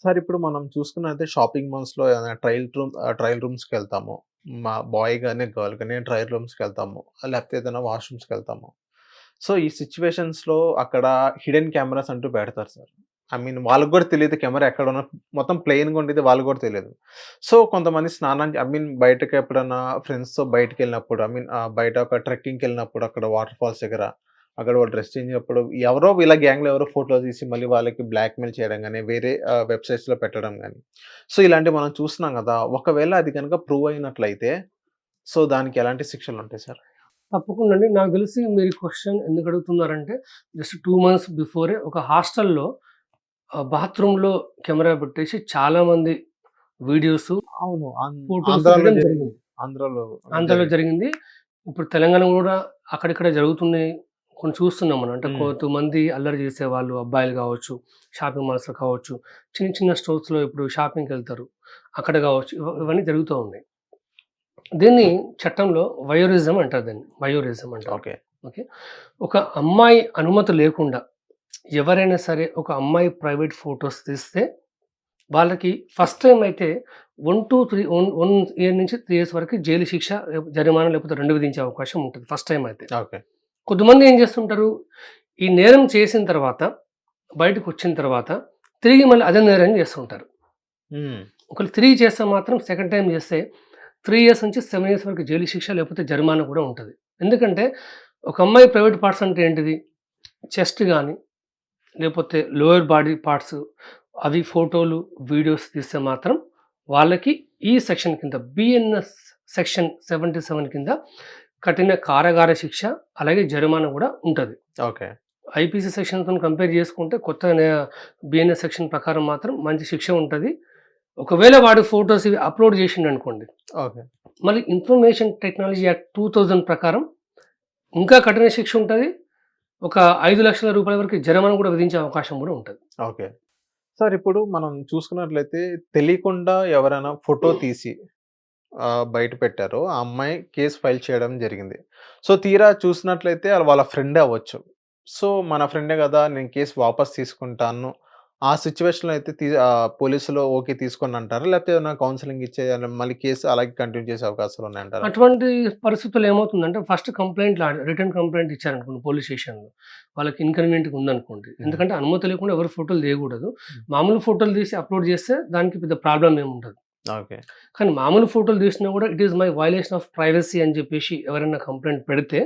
Sir ఇప్పుడు మనం చూసుకున్నట్టయితే షాపింగ్ మాల్స్‌లో ఏదైనా ట్రయల్ రూమ్స్‌కెళ్తాము. మా బాయ్ గాని, గర్ల్ గాని ట్రయల్ రూమ్స్‌కెళ్తాము. లేకపోతే ఏదైనా వాష్‌రూమ్స్‌కెళ్తాము. సో, ఈ సిట్యుయేషన్స్‌లో అక్కడ హిడెన్ కెమెరాస్ అంటూ పెడతారు సార్. ఐ మీన్ వాళ్ళకి గూడా తెలీదు కెమెరా ఎక్కడున్న మొత్తం ప్లెయిన్‌గా ఉండిద్ది వాళ్ళకి గూడా తెలీదు. సో, కొంతమంది స్నానానికి ఐ మీన్ బయటకి ఎప్పుడన్నా ఫ్రెండ్స్‌తో బయటికెళ్ళినప్పుడు ఐ మీన్ బయట ఒక ట్రెక్కింగ్‌కెళ్ళినప్పుడు అక్కడ వాటర్ ఫాల్స్ దగ్గర అక్కడ వాళ్ళు డ్రెస్ చేంజ్ అప్పుడు ఎవరో వీళ్ళ గ్యాంగ్‌లో ఎవరో ఫోటోలు తీసి మళ్ళీ వాళ్ళకి బ్లాక్‌మెయిల్ చేయడం గాని, వేరే వెబ్‌సైట్స్‌లో పెట్టడం గాని. సో, ఇలాంటివి మనం చూస్తున్నాం గదా! ఒకవేళ అది గనుక ప్రూవ్ అయినట్లయితే సో, దానికి ఎలాంటి శిక్షలుంటాయి సార్? తప్పకుండా అండి. నాకు తెలిసి మీరు ఈ క్వెషన్ ఎందుకు అడుగుతున్నారంటే, జస్ట్ 2 మంత్స్ బిఫోరే ఒక హాస్టల్‌లో బాత్రూమ్‌లో కెమెరా పెట్టేసి చాలామంది వీడియోసు, అవును. ఫోటోస్ ఆంధ్రాలో తీయడం జరిగింది. జరిగింది. ఆంధ్రాలో ఆంధ్రాలో జరిగింది. జరిగింది. ఇప్పుడు తెలంగాణ గూడా అక్కడిక్కడ జరుగుతున్నాయి. కొన్ని చూస్తున్నాం మనం. అంటే హ్మ్. కొంతమంది అల్లరి చేసేవాళ్ళు అబ్బాయిలు గావచ్చు, షాపింగ్ మాల్స్‌లో కావచ్చు, చిన్న చిన్న స్టోర్స్‌లో ఇప్పుడు షాపింగ్‌కెళ్తారు. అక్కడ గావచ్చు. ఇవన్నీ జరుగుతూ ఉన్నాయి. దీన్ని చట్టంలో వయోరిజం అంటారు దీన్ని. వయోరిజం అంటారు. ఓకే. ఓకే. ఒక అమ్మాయి అనుమతి లేకుండా ఎవరైనా సరే ఒక అమ్మాయి ప్రైవేట్ ఫోటోస్ తీస్తే వాళ్ళకి ఫస్ట్ టైమ్ అయితే 1 ఇయర్ నుంచి 3 ఇయర్స్ వరకు జైలు శిక్ష, జరిమానా లేకపోతే 2 విధించే అవకాశం ఉంటది ఫస్ట్ టైమ్ అయితే. ఓకే. కొంతమంది ఏం చేస్తుంటారు, ఈ నేరం చేసిన తర్వాత బయటకొచ్చిన తర్వాత తిరిగి మళ్ళీ అదే నేరం చేస్తుంటారు. హ్మ్. ఒకవేళ తిరిగి చేస్తే మాత్రం సెకండ్ టైమ్ చేస్తే 3 ఇయర్స్ నుంచి 7 ఇయర్స్ వరకు జైలు శిక్ష లేకపోతే జరిమానా కూడా ఉంటది. ఎందుకంటే ఒక అమ్మాయి ప్రైవేట్ పార్ట్స్ అంటే ఏంటిది? చెస్ట్ గాని, లేపోతే లోయర్ బాడీ పార్ట్స్ అవి ఫోటోలు, వీడియోస్ తీస్తే మాత్రం వాళ్ళకి ఈ సెక్షన్ కింద బిఎన్ఎస్ సెక్షన్ 77 కింద కఠిన కారాగార శిక్ష, అలాగే జరిమానా గూడా ఉంటది. ఓకే. ఐపీసీ సెక్షన్‌తోని కంపేర్ చేసుకుంటే కొత్త బిఎన్ఎస్ సెక్షన్ ప్రకారం మాత్రం మంచి శిక్ష ఉంటది. ఒకవేళ వాడు ఫోటోస్ ఇవి అప్‌లోడ్ చేసిండనుకోండి, ఓకే. మళ్ళీ ఇన్ఫర్మేషన్ టెక్నాలజీ యాక్ట్ 2000 ప్రకారం ఇంకా కఠిన శిక్ష ఉంటది. ఒక రూ. 5,00,000 వరకు జరిమానా కూడా విధించే అవకాశం గూడా ఉంటది. ఓకే. సార్ ఇప్పుడు మనం చూసుకున్నట్లయితే తెలియకుండా ఎవరైనా ఫోటో తీసి బయట పెట్టారో ఆ అమ్మాయి కేస్ ఫైల్ చేయడం జరిగింది. సో, తీరా చూసినట్లయితే అది వాళ్ళ ఫ్రెండే అవ్వచ్చు. సో, మన ఫ్రెండే గదా! నేను కేస్ వాపస్ తీసుకుంటాను. ఆ సిట్యుయేషన్‌లో అయితే పోలీసులు ఓకే తీసుకోండి అంటారా? లేకపోతే ఏదైనా కౌన్సెలింగ్ ఇచ్చి మళ్ళీ కేస్ అలాగే కంటిన్యూ చేసే అవకాశాలున్నాయంటారా? అటువంటి పరిస్థితుల్లో ఏమవుతుందంటే ఫస్ట్ రిటర్న్ కంప్లెయింట్ ఇచ్చారనుకోండి పోలీస్ స్టేషన్‌లో. వాళ్ళకి ఇన్‌కన్వీనియంట్‌గా ఉందనుకోండి. హ్మ్. ఎందుకంటే అనుమతి లేకుండా ఎవరు ఫోటోలు తీయకూడదు. హ్మ్. మామూలు ఫోటోలు తీసి అప్‌లోడ్ చేస్తే దానికి పెద్ద ప్రాబ్లమ్ ఏముండదు. ఓకే. కానీ మామూలు ఫోటోలు తీసినా కూడా it is my violation of privacy అని చెప్పేసి ఎవరైనా కంప్లెయింట్ పెడితే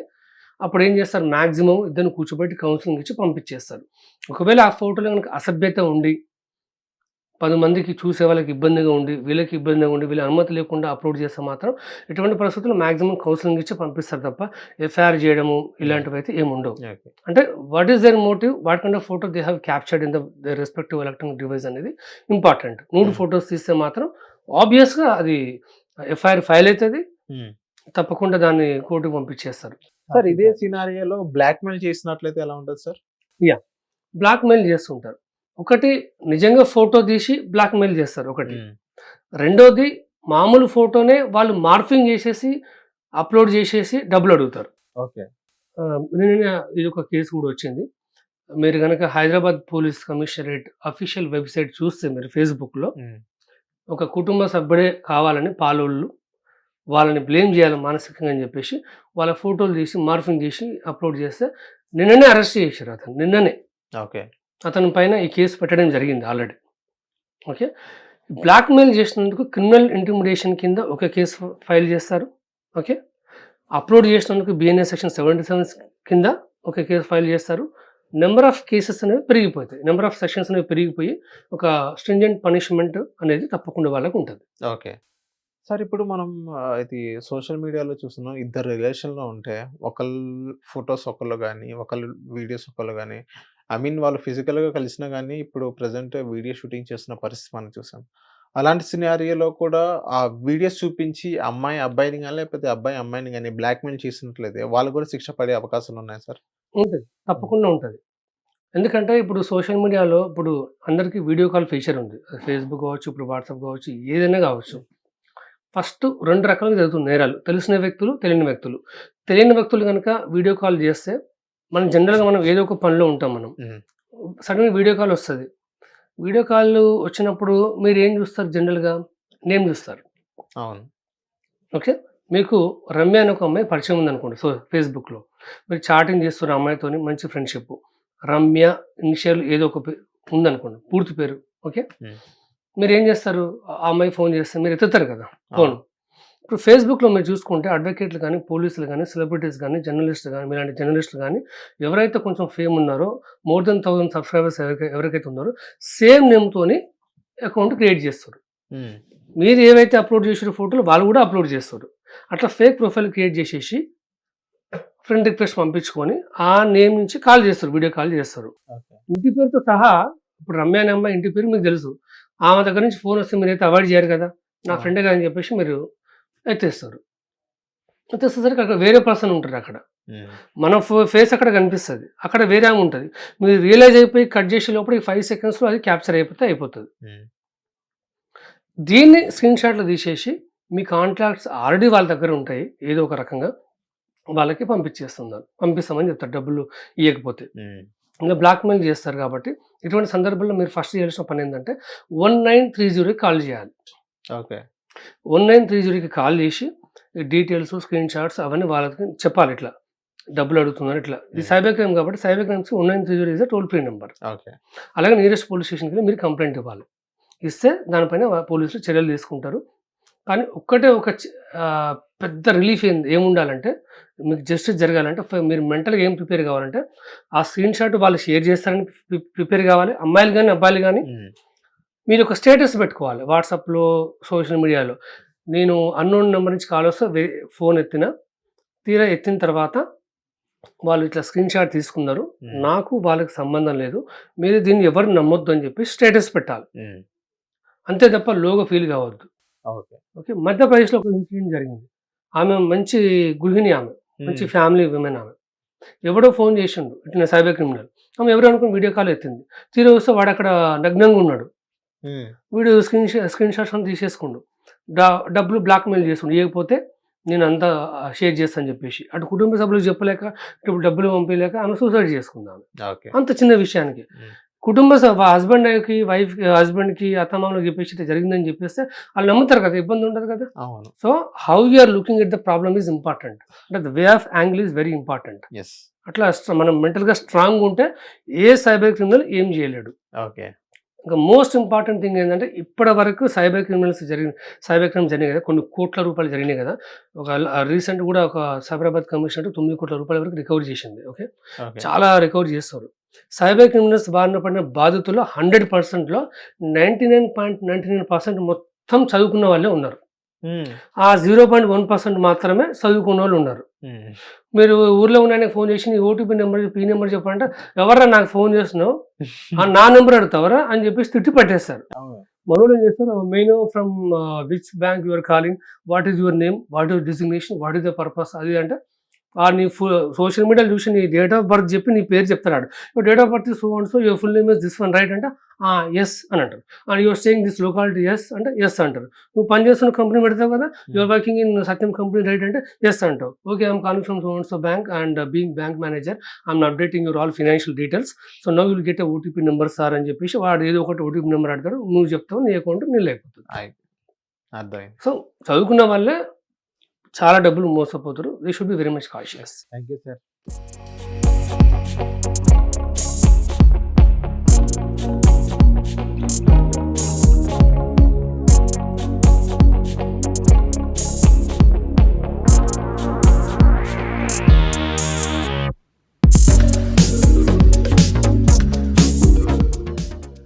అప్పుడేం చేస్తారు, మాక్సిమం ఇద్దరిని కూర్చోబెట్టి కౌన్సెలింగ్ ఇచ్చి పంపించేస్తారు. ఒకవేళ ఆ ఫోటోలో గనుక అసభ్యత ఉండి 10 మందికి చూసే వాళ్ళకి ఇబ్బందిగా ఉండి, వీళ్ళకి ఇబ్బందిగా ఉండి, వీళ్ళ అనుమతి లేకుండా అప్‌లోడ్ చేస్తే మాత్రం ఎటువంటి పరిస్థితుల్లో మాక్సిమం కౌన్సెలింగ్ ఇచ్చి పంపిస్తారు తప్ప, ఎఫ్ఐఆర్ చేయడము హ్మ్. ఇలాంటివైతే ఏముండవు. ఓకే. అంటే what is their motive? What kind of photo they have captured in the respective electronic device అనేది ఇంపార్టెంట్. Nude hmm. ఫోటోస్ తీస్తే మాత్రం ఆబ్వియస్‌గా అది ఎఫ్ఐఆర్ ఫైల్ అయితది. హ్మ్. తప్పకుండా దాన్ని కోర్ట్‌కి పంపించేస్తారు. సార్ ఇదే సినారియోలో బ్లాక్‌మెయిల్ చేసినట్లయితే ఎలా ఉంటది సార్? యాహ్! బ్లాక్‌మెయిల్ చేస్తుంటారు. ఒకటి నిజంగా ఫోటో తీసి బ్లాక్‌మెయిల్ చేస్తారు ఒకటి. హ్మ్. రెండోది మామూలు ఫోటోనే వాళ్ళు మార్ఫింగ్ చేసేసి, అప్‌లోడ్ చేసేసి డబ్బులడుగుతారు. ఓకే. నిన్న ఇదొక కేస్ కూడా వచ్చింది. మీరు గనక Hyderabad police commissionerate official website చూస్తే మీరు ఫేస్‌బుక్‌లో హ్మ్. ఒక కుటుంబ సభ్యుడే కావాలని పాలోళ్ళు వాళ్ళని బ్లేమ్ చేయాలి మానసికంగా అని చెప్పేసి, వాళ్ళ ఫోటోలు తీసి మార్ఫింగ్ చేసి అప్‌లోడ్ చేస్తే నిన్ననే అరెస్ట్ చేసిర్రు అతన్ని. నిన్ననే. ఓకే. అతని పైన ఈ కేస్ పెట్టడం జరిగింది ఆల్రెడీ. ఓకే. బ్లాక్‌మెయిల్ చేసినందుకు క్రిమినల్ ఇంటిమిడేషన్ కింద ఒక కేస్ ఫైల్ చేస్తారు. ఓకే. అప్‌లోడ్ చేసినందుకు బిఎన్ఎస్ సెక్షన్ 77 కింద ఒక కేస్ ఫైల్ చేస్తారు. నంబర్ ఆఫ్ కేసెస్ అనేవి పెరిగిపోతాయి. నంబర్ ఆఫ్ సెక్షన్స్ అనేవి పెరిగిపోయి ఒక స్ట్రింజెంట్ పనిష్మెంట్ అనేది తప్పకుండా వాళ్ళకుంటది. ఓకే. సార్ ఇప్పుడు మనం ఇది సోషల్ మీడియాలో చూస్తున్నాం. ఇద్దరు రిలేషన్‌లో ఉంటే ఒకళ్ళు ఫోటోస్ ఒకళ్ళు గాని, ఒకళ్ళు వీడియోస్ ఒకళ్ళు గాని, ఐ మీన్ వాళ్ళు ఫిజికల్‌గా కలిసినా గాని ఇప్పుడు ప్రెజెంట్ వీడియో షూటింగ్ చేస్తున్న పరిస్థితి మనం చూసాం. అలాంటి సినారియోలో కూడా ఆ వీడియోస్ చూపించి అమ్మాయి అబ్బాయిని గాని, లేకపోతే అబ్బాయి అమ్మాయిని గాని బ్లాక్‌మెయిల్ చేసినట్లయితే వాళ్ళు కూడా శిక్ష పడే అవకాశాలున్నాయా సార్? ఉంటది. హ్మ్. తప్పకుండా ఉంటది. ఎందుకంటే ఇప్పుడు సోషల్ మీడియాలో ఇప్పుడు అందరికి వీడియో కాల్ ఫీచర్ ఉంది. ఫేస్‌బుక్ కావచ్చు, ఇప్పుడు వాట్సాప్ కావచ్చు, ఏదైనా కావచ్చు. హ్మ్. ఫస్ట్ 2 రకాలుగా జరుగుతుంది నేరాలు. తెలిసిన వ్యక్తులు, తెలియని వ్యక్తులు. తెలియని వ్యక్తులు గనక వీడియో కాల్ చేస్తే, మనం జనరల్‌గా మనం ఏదో ఒక పనిలో ఉంటాం మనం. హ్మ్. సడెన్‌గా వీడియో కాల్ వస్తది. వీడియో కాల్ వచ్చినప్పుడు మీరేం చూస్తారు జనరల్‌గా? నేమ్ చూస్తారు. అవును. ఓకే. మీకు రమ్య అనే ఒక అమ్మాయి పరిచయం ఉందనుకోండి. ఫేస్‌బుక్‌లో. మీరు చాటింగ్ చేస్తున్న అమ్మాయితోని మంచి ఫ్రెండ్‌షిప్. రమ్య ఇనిషియల్ ఏదో ఒక ఉందనుకోండి. పూర్తి పేరు. ఓకే. హ్మ్. మీరేం చేస్తారు? ఆ అమ్మాయి ఫోన్ చేస్తే మీరు ఎత్తుతారు కదా! ఫోన్. అవును. ఇప్పుడు ఫేస్‌బుక్‌లో మీరు చూసుకుంటే అడ్వకేట్‌లు గాని, పోలీసులు గాని, సెలబ్రిటీస్ గాని, జర్నలిస్ట్‌లు గాని, మీలాంటి జర్నలిస్ట్‌లు గాని ఎవరైతే కొంచెం ఫేమ్ ఉన్నారో మోర్ థాన్ 1000 సబ్‌స్క్రైబర్స్ ఎవరికైతే ఉన్నారో సేమ్ నేమ్‌తోని అకౌంట్ క్రియేట్ చేస్తారు. హ్మ్. మీరు ఏవైతే అప్‌లోడ్ చేసిరో ఫోటోలు వాళ్ళు కూడా అప్‌లోడ్ చేస్తారు. అట్లా ఫేక్ ప్రొఫైల్ క్రియేట్ చేసేసి ఫ్రెండ్ రిక్వెస్ట్ పంపించుకొని ఆ నేమ్ నుంచి కాల్ చేస్తారు. వీడియో కాల్ చేస్తారు. ఓకే. ఇంటి పేరుతో సహా ఇప్పుడు రమ్య అనే అమ్మాయి ఇంటి పేరు మీకు తెలుసు. ఆమె దగ్గర నుంచి ఫోన్ వస్తే మీరైతే అవాయిడ్ చేయరు కదా! నా అవును. ఫ్రెండే కదా అని చెప్పేసి మీరు ఎత్తేస్తారు. ఎత్తేసేసరికి అక్కడ వేరే పర్సన్ ఉంటారక్కడ. హ్మ్. మన ఫేస్ అక్కడ కనిపిస్తది. అక్కడ వేరే ఆమె ఉంటది. మీరు రియలైజ్ అయిపోయి కట్ చేసే లోపల ఈ 5 సెకండ్స్‌లో అది క్యాప్చర్ అయిపోతే అయిపోతది. హ్మ్. దీన్ని స్క్రీన్ షాట్‌లు తీసేసి మీ కాంటాక్ట్స్ ఆల్రెడీ వాళ్ళ దగ్గర ఉంటాయి. ఏదో ఒక రకంగా వాళ్ళకి పంపించేస్తున్నారు. పంపిస్తామని చెప్తారు డబ్బులు ఇయ్యకపోతే. హ్మ్. ఇంక బ్లాక్‌మెయిల్ చేస్తారు కాబట్టి ఇటువంటి సందర్భంలో మీరు ఫస్ట్ చేయాల్సిన పనేంటంటే 1930కి కాల్ చేయాలి. ఓకే. 1930కి కాల్ చేసి ఈ డీటెయిల్స్, స్క్రీన్ షాట్స్ అవన్నీ వాళ్ళకి చెప్పాలి ఇట్లా. డబ్బులు అడుగుతున్నారు ఇట్లా. ఇది హ్మ్. సైబర్ క్రైమ్ కాబట్టి సైబర్ క్రైమ్స్‌కి 1930 is a toll free number. Okay. అలాగే నియరెస్ట్ పోలీస్ స్టేషన్‌కెళ్ళి మీరు కంప్లెయింట్ ఇవ్వాలి. ఇస్తే దానిపైన పోలీసులు చర్యలు తీసుకుంటారు. కానీ ఒక్కటే ఒక పెద్ద రిలీఫ్ ఏముండాలంటే మీకు జస్టిస్ జరగాలంటే మీరు మెంటల్‌గా ఏం ప్రిపేర్ కావాలంటే ఆ స్క్రీన్ షాట్ వాళ్ళు షేర్ చేస్తారని ప్రిపేర్ కావాలి. అమ్మాయిలు గాని, అబ్బాయిలు గాని హ్మ్. మీరొక స్టేటస్ పెట్టుకోవాలి. వాట్సాప్‌లో, సోషల్ మీడియాలో. నేను అన్‌నోన్ నంబర్ నుంచి కాల్ వస్తే ఫోన్ ఎత్తిన. తీరా ఎత్తిన తర్వాత వాళ్ళు ఇట్లా స్క్రీన్ షాట్ తీసుకున్నారు. హ్మ్. నాకు వాళ్ళకి సంబంధం లేదు. మీరు దీన్ని ఎవరిని నమ్మొద్దు అని చెప్పి స్టేటస్ పెట్టాలి. హ్మ్. అంతే తప్ప లోగా ఫీల్ కావద్దు. ఓకే. ఓకే. మధ్యప్రదేశ్‌లో ఒక ఇన్సిడెంట్ జరిగింది. ఆమె మంచి గృహిణి ఆమె. మంచి హ్మ్. ఫ్యామిలీ విమెన్ ఆమె. ఎవడో ఫోన్ చేసిండు. ఇట్లా సైబర్ క్రిమినల్. ఆమె ఎవరో అనుకోని వీడియో కాల్ ఎత్తింది. తీరా చూస్తే వాడక్కడ నగ్నంగా ఉన్నాడు. హ్మ్. వీడు స్క్రీన్ షాట్స్ అన్ని తీసేసుకుండు. డబ్బులు బ్లాక్‌మెయిల్ చేసిండు. ఇయ్యకపోతే నేనంతా షేర్ చేస్తా అని చెప్పేసి. అటు కుటుంబ సభ్యులకు చెప్పలేక, ఇటు డబ్బులు పంపియలేక ఆమె సూసైడ్ చేసుకుందామె. ఓకే. అంత చిన్న విషయానికి. హ్మ్. కుటుంబ హస్బెండ్‌కి, అత్తమామలకు చెప్పేసి ఇట్లా జరిగిందని చెప్పేస్తే ఆళ్ళు నమ్ముతారు కదా! ఇబ్బంది ఉండదు కదా! అవును. So, how you are looking at the problem is important. అంటే the way of angle is very important. Yes. అట్లా మనం మెంటల్‌గా స్ట్రాంగ్‌గుంటే ఏ సైబర్ క్రిమినల్ ఏం చేయలేడు. ఓకే. ఇంకా మోస్ట్ ఇంపార్టెంట్ థింగ్ ఏంటంటే ఇప్పటి వరకు సైబర్ క్రిమినల్స్ సైబర్ క్రైమ్ జరిగినాయి కదా! కొన్ని కోట్ల రూపాయలు జరిగినాయి కదా! రీసెంట్ కూడా ఒక సైబరాబాద్ కమిషనర్ 9,00,00,000 వరకు రికవరీ చేసింది. ఓకే. ఓకే. చాలా రికవరీ చేస్తారు. సైబర్ క్రిమినల్స్ బారిన పడిన బాధితుల్లో 100%లో 99.99% మొత్తం చదువుకున్న వాళ్ళే ఉన్నారు. హ్మ్. ఆ 0.1% మాత్రమే చదువుకున్నోళ్ళు ఉన్నారు. హ్మ్. మీరు ఊర్లో ఉన్న ఆయనకి ఫోన్ చేసి నీ ఓటీపీ నంబర్ చెప్పు, ఈ నంబర్ చెప్పంటే ఎవర్రా నాకు ఫోన్ చేస్తున్నావు? నా నంబర్ అడుగుతావరా? అని చెప్పేసి తిట్టి పట్టేస్తారు. అవును. మనోళ్ళు ఏం చేస్తారు may know from which bank you are calling? What is your name? What is designation? What is the purpose? అది అంటే నీ సోషల్ మీడియాలో చూసి నీ డేట్ ఆఫ్ బర్త్ చెప్పి నీ పేరు చెప్తాడు. Your date of birth is so and so, your full name is this one right అంటే యెస్ అని అంటారు. And your staying this locality yes అంటే యెస్ అంటారు. నువ్వు పనిచేస్తున్న కంపెనీ పెడతావు కదా! Your working in Satyam company right అంటే యెస్ అంటావు. Okay. I'm calling from so and so bank and being bank manager I'm updating your all financial details. So now you will get a OTP number sir అని చెప్పేసి వాడు ఏదో ఒకటి OTP number అడతాడు. నువ్వు చెప్తావు. నీ అకౌంట్ నీళ్ళైపోతుంది. అర్థమైంది. సో చదువుకున్న వాళ్ళే చాలా డబ్బులు మోసపోతారు. They should be very much cautious. Thank you sir.